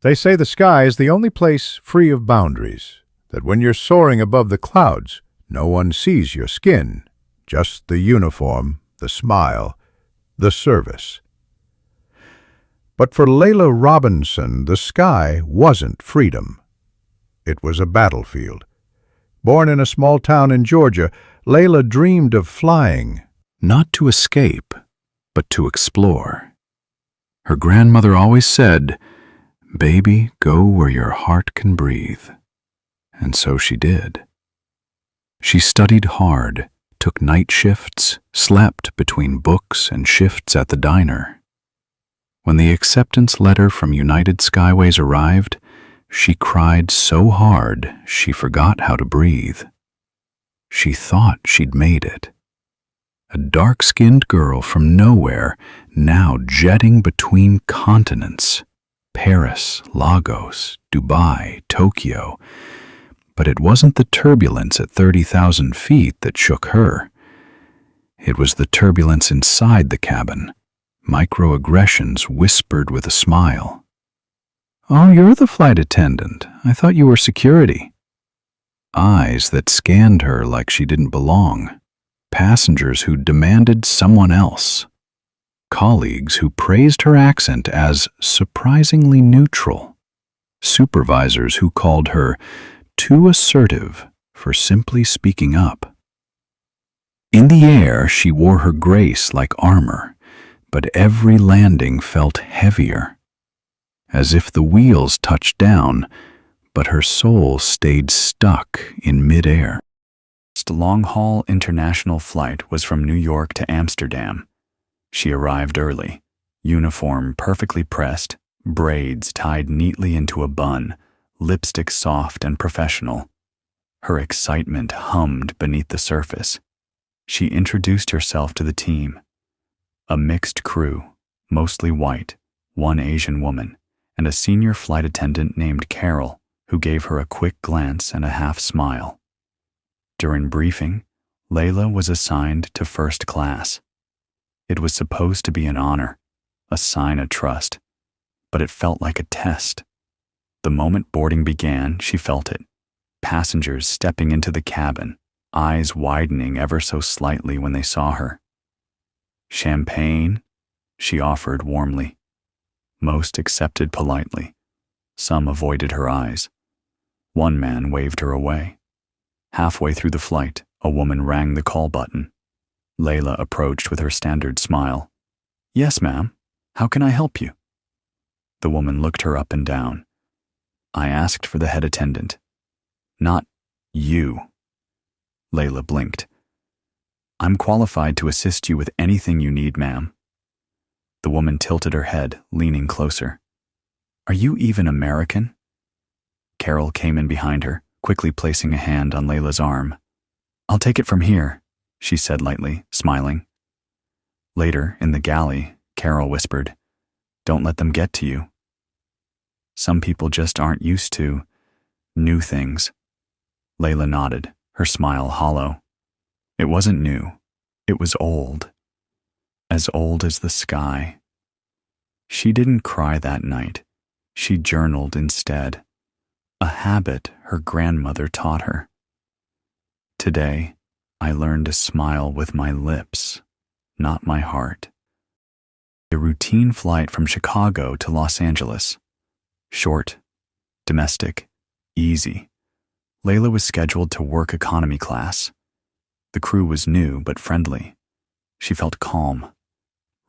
They say the sky is the only place free of boundaries, that when you're soaring above the clouds, no one sees your skin, just the uniform, the smile, the service. But for Layla Robinson, the sky wasn't freedom. It was a battlefield. Born in a small town in Georgia, Layla dreamed of flying. Not to escape, but to explore. Her grandmother always said, "Baby, go where your heart can breathe." And so she did. She studied hard, took night shifts, slept between books and shifts at the diner. When the acceptance letter from United Skyways arrived, she cried so hard she forgot how to breathe. She thought she'd made it. A dark-skinned girl from nowhere, now jetting between continents. Paris, Lagos, Dubai, Tokyo. But it wasn't the turbulence at 30,000 feet that shook her. It was the turbulence inside the cabin. Microaggressions whispered with a smile. "Oh, you're the flight attendant. I thought you were security." Eyes that scanned her like she didn't belong. Passengers who demanded someone else. Colleagues who praised her accent as surprisingly neutral. Supervisors who called her too assertive for simply speaking up. In the air, she wore her grace like armor, but every landing felt heavier, as if the wheels touched down, but her soul stayed stuck in midair. The long-haul international flight was from New York to Amsterdam. She arrived early, uniform perfectly pressed, braids tied neatly into a bun, lipstick soft and professional. Her excitement hummed beneath the surface. She introduced herself to the team. A mixed crew, mostly white, one Asian woman, and a senior flight attendant named Carol, who gave her a quick glance and a half smile. During briefing, Layla was assigned to first class. It was supposed to be an honor, a sign of trust, but it felt like a test. The moment boarding began, she felt it. Passengers stepping into the cabin, eyes widening ever so slightly when they saw her. "Champagne?" she offered warmly. Most accepted politely. Some avoided her eyes. One man waved her away. Halfway through the flight, a woman rang the call button. Layla approached with her standard smile. "Yes, ma'am. How can I help you?" The woman looked her up and down. "I asked for the head attendant." "Not you." Layla blinked. "I'm qualified to assist you with anything you need, ma'am." The woman tilted her head, leaning closer. "Are you even American?" Carol came in behind her, quickly placing a hand on Layla's arm. "I'll take it from here," she said lightly, smiling. Later, in the galley, Carol whispered, "Don't let them get to you." Some people just aren't used to new things. Layla nodded, her smile hollow. It wasn't new. It was old. As old as the sky. She didn't cry that night. She journaled instead. A habit her grandmother taught her. "Today, I learned to smile with my lips, not my heart." A routine flight from Chicago to Los Angeles. Short, domestic, easy. Layla was scheduled to work economy class. The crew was new but friendly. She felt calm,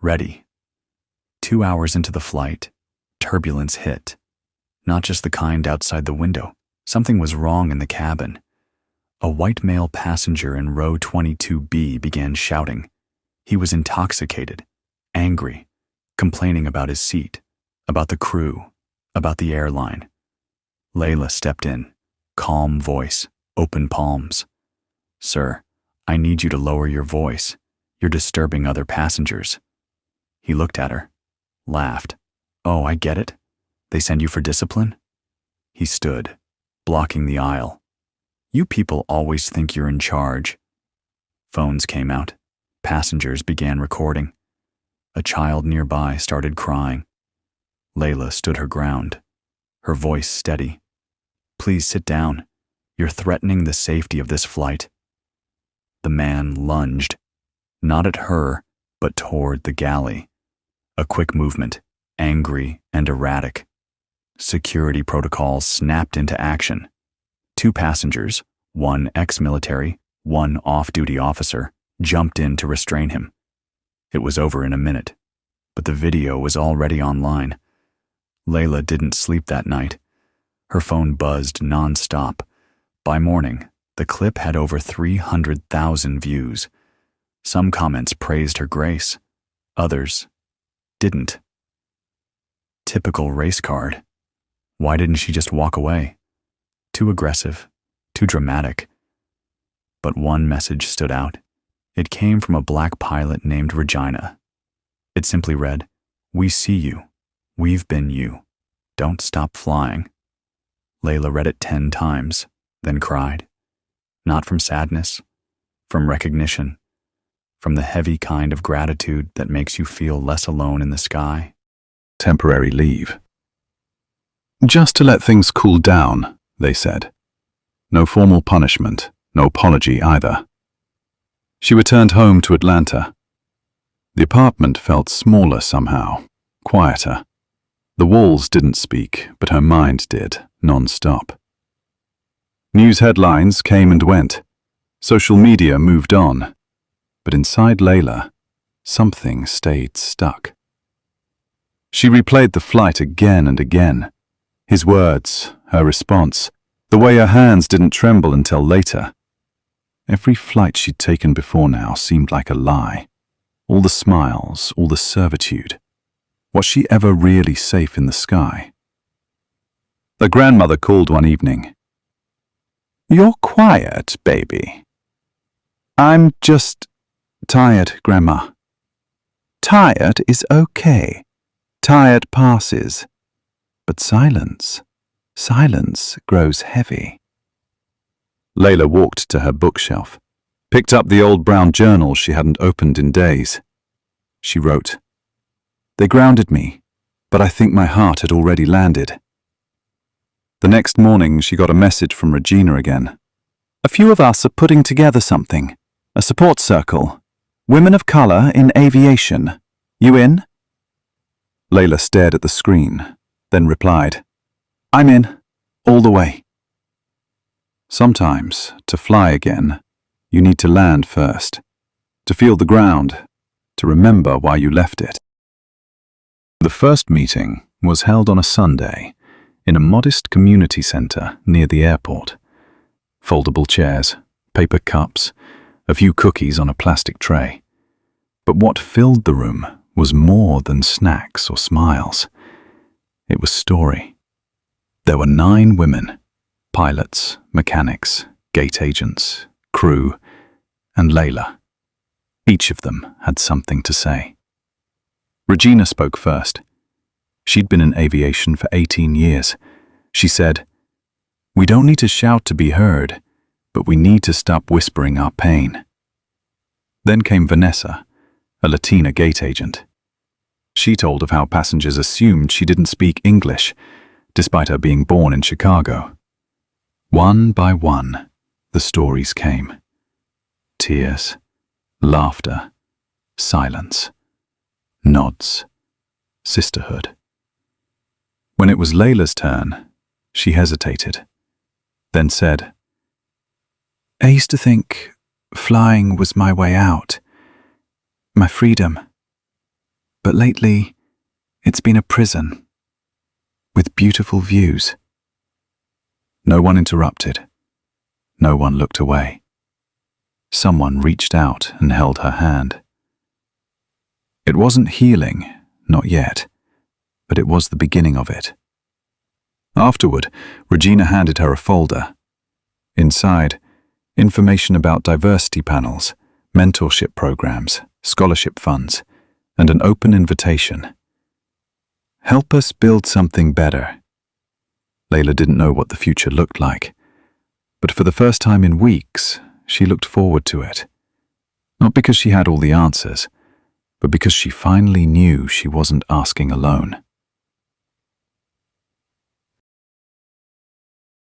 ready. 2 hours into the flight, turbulence hit. Not just the kind outside the window. Something was wrong in the cabin. A white male passenger in row 22B began shouting. He was intoxicated, angry, complaining about his seat, about the crew, about the airline. Layla stepped in, calm voice, open palms. "Sir, I need you to lower your voice. You're disturbing other passengers." He looked at her, laughed. "Oh, I get it. They send you for discipline?" He stood, blocking the aisle. "You people always think you're in charge." Phones came out. Passengers began recording. A child nearby started crying. Layla stood her ground. her voice steady. "Please sit down. You're threatening the safety of this flight." The man lunged, not at her, but toward the galley. A quick movement, angry and erratic. Security protocols snapped into action. 2 passengers, one ex-military, one off-duty officer, jumped in to restrain him. It was over in a minute, but the video was already online. Layla didn't sleep that night. Her phone buzzed non-stop. By morning, the clip had over 300,000 views. Some comments praised her grace. Others didn't. Typical race card. Why didn't she just walk away? Too aggressive, too dramatic. But one message stood out. It came from a black pilot named Regina. It simply read, "We see you. We've been you. Don't stop flying." Layla read it 10 times, then cried. Not from sadness, from recognition, from the heavy kind of gratitude that makes you feel less alone in the sky. Temporary leave. Just to let things cool down, they said. No formal punishment, no apology either. She returned home to Atlanta. The apartment felt smaller somehow, quieter. The walls didn't speak, but her mind did, non-stop. News headlines came and went. Social media moved on. But inside Layla, something stayed stuck. She replayed the flight again and again. His words, her response, the way her hands didn't tremble until later. Every flight she'd taken before now seemed like a lie. All the smiles, all the servitude. Was she ever really safe in the sky? The grandmother called one evening. "You're quiet, baby." "I'm just tired, Grandma." "Tired is okay. Tired passes. But silence grows heavy." Layla walked to her bookshelf, picked up the old brown journal she hadn't opened in days. She wrote, "They grounded me, but I think my heart had already landed." The next morning, she got a message from Regina again. "A few of us are putting together something. A support circle. Women of color in aviation. You in?" Layla stared at the screen, then replied, "I'm in, all the way." Sometimes, to fly again, you need to land first, to feel the ground, to remember why you left it. The first meeting was held on a Sunday in a modest community center near the airport. Foldable chairs, paper cups, a few cookies on a plastic tray. But what filled the room was more than snacks or smiles. It was story. There were 9 women, pilots, mechanics, gate agents, crew, and Layla. Each of them had something to say. Regina spoke first. She'd been in aviation for 18 years. She said, "We don't need to shout to be heard, but we need to stop whispering our pain." Then came Vanessa, a Latina gate agent. She told of how passengers assumed she didn't speak English, despite her being born in Chicago. One by one, the stories came. Tears, laughter, silence, nods, sisterhood. When it was Layla's turn, she hesitated, then said, "I used to think flying was my way out, my freedom. But lately, it's been a prison, with beautiful views." No one interrupted. No one looked away. Someone reached out and held her hand. It wasn't healing, not yet, but it was the beginning of it. Afterward, Regina handed her a folder. Inside, information about diversity panels, mentorship programs, scholarship funds, and an open invitation. Help us build something better. Layla didn't know what the future looked like, but for the first time in weeks, she looked forward to it. Not because she had all the answers, but because she finally knew she wasn't asking alone.